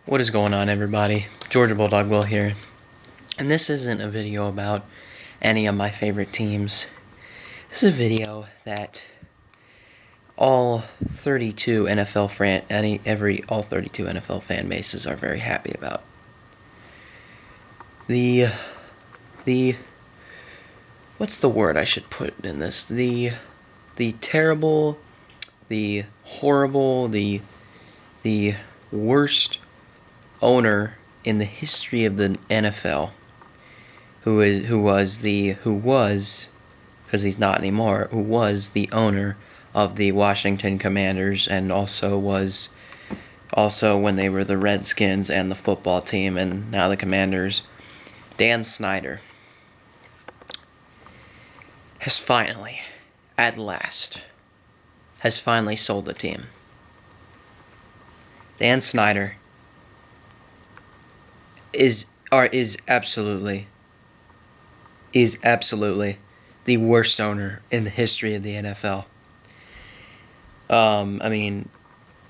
What is going on, everybody? Georgia Bulldog Will here, and this isn't a video about any of my favorite teams. This is a video that all 32 NFL fan bases are very happy about. The what's the word I should put in this? The terrible, the horrible, the worst owner in the history of the NFL, who was, because he's not anymore, who was the owner of the Washington Commanders, and also when they were the Redskins and the football team, and now the Commanders. Dan Snyder has finally, at last, sold the team. Dan Snyder is absolutely the worst owner in the history of the NFL. I mean,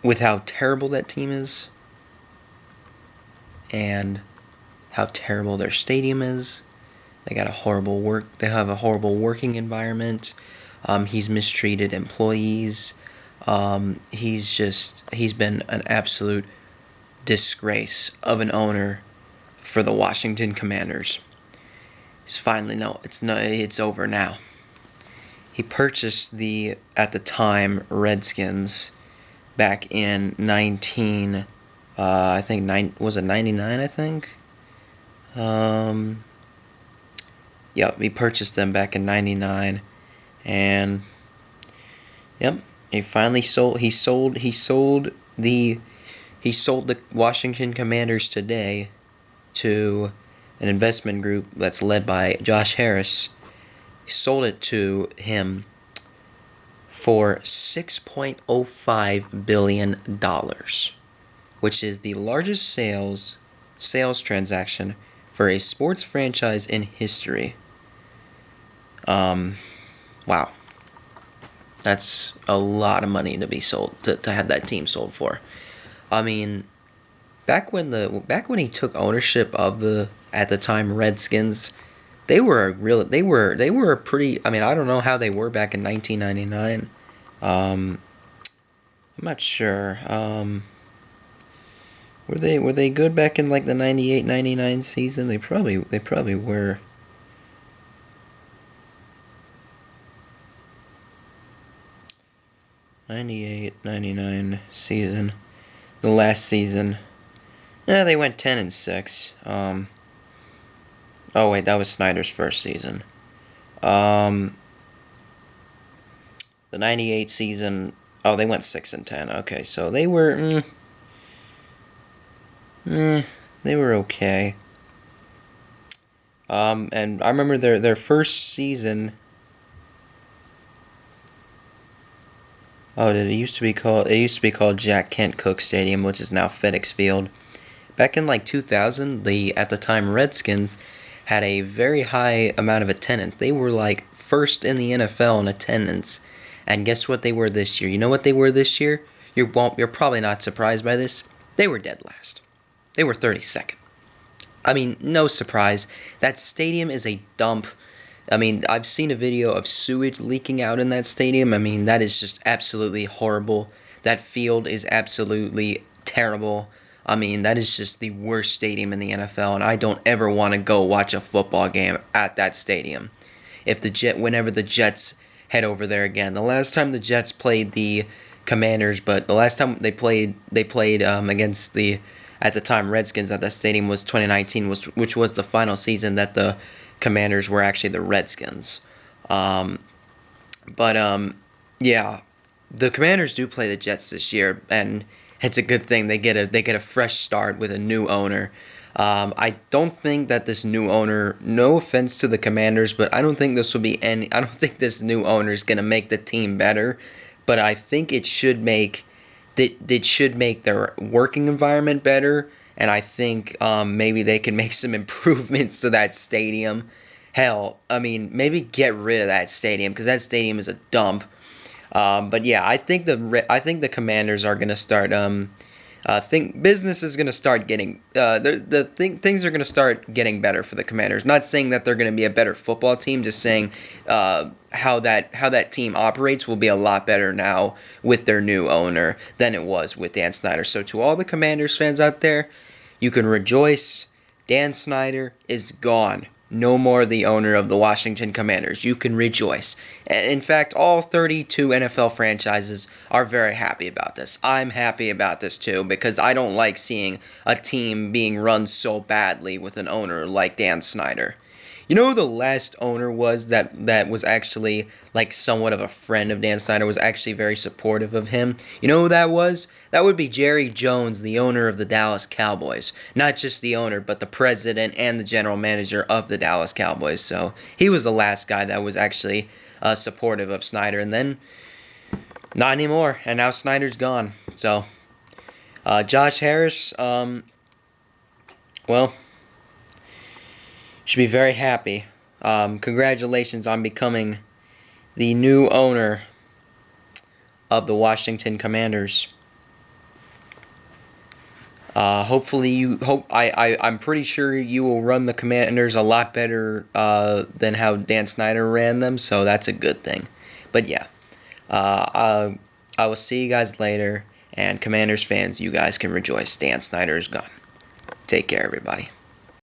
with how terrible that team is, and how terrible their stadium is, they have a horrible working environment. He's mistreated employees. He's been an absolute disgrace of an owner for the Washington Commanders. It's over now. He purchased the, at the time, Redskins back in 99, I think? He purchased them back in 99, and he finally sold the Washington Commanders today to an investment group that's led by Josh Harris. He sold it to him for $6.05 billion, which is the largest sales transaction for a sports franchise in history. Wow. That's a lot of money to be sold, to have that team sold for. I mean, back when he took ownership of the, at the time, Redskins, they were pretty. I mean, I don't know how they were back in 1999. I'm not sure. Were they good back in like the 98-99 season? They probably were. '98-99 season, the last season. Yeah, they went 10-6. Oh wait, that was Snyder's first season. The 98 season. Oh, they went 6-10. Okay, so they were. They were okay. And I remember their first season. Oh, it used to be called Jack Kent Cooke Stadium, which is now FedEx Field. Back in like 2000, the, at the time, Redskins had a very high amount of attendance. They were like first in the NFL in attendance. And guess what they were this year? You know what they were this year? You're probably not surprised by this. They were dead last. They were 32nd. I mean, no surprise. That stadium is a dump. I mean, I've seen a video of sewage leaking out in that stadium. I mean, that is just absolutely horrible. That field is absolutely terrible. I mean, that is just the worst stadium in the NFL, and I don't ever want to go watch a football game at that stadium. Whenever the Jets head over there again. The last time the Jets played the Commanders, but the last time they played against the, at the time, Redskins at that stadium was 2019, which was the final season that the Commanders were actually the Redskins. Yeah, the Commanders do play the Jets this year, and it's a good thing. They get a fresh start with a new owner. I don't think that this new owner, no offense to the Commanders, but I don't think this new owner is going to make the team better, but I think it should make their working environment better, and I think maybe they can make some improvements to that stadium. Hell, I mean, maybe get rid of that stadium, because that stadium is a dump. But yeah, I think the Commanders are going to start Think business is going to start getting things are going to start getting better for the Commanders. Not saying that they're going to be a better football team, just saying how that team operates will be a lot better now with their new owner than it was with Dan Snyder. So to all the Commanders fans out there, you can rejoice. Dan Snyder is gone. No more the owner of the Washington Commanders. You can rejoice. In fact, all 32 NFL franchises are very happy about this. I'm happy about this too because I don't like seeing a team being run so badly with an owner like Dan Snyder. You know who the last owner was that was actually like somewhat of a friend of Dan Snyder, was actually very supportive of him? You know who that was? That would be Jerry Jones, the owner of the Dallas Cowboys. Not just the owner, but the president and the general manager of the Dallas Cowboys. So he was the last guy that was actually supportive of Snyder. And then, not anymore. And now Snyder's gone. So, Josh Harris, well, should be very happy. Congratulations on becoming the new owner of the Washington Commanders. I'm pretty sure you will run the Commanders a lot better than how Dan Snyder ran them, so that's a good thing. But yeah, I will see you guys later, and Commanders fans, you guys can rejoice. Dan Snyder is gone. Take care, everybody.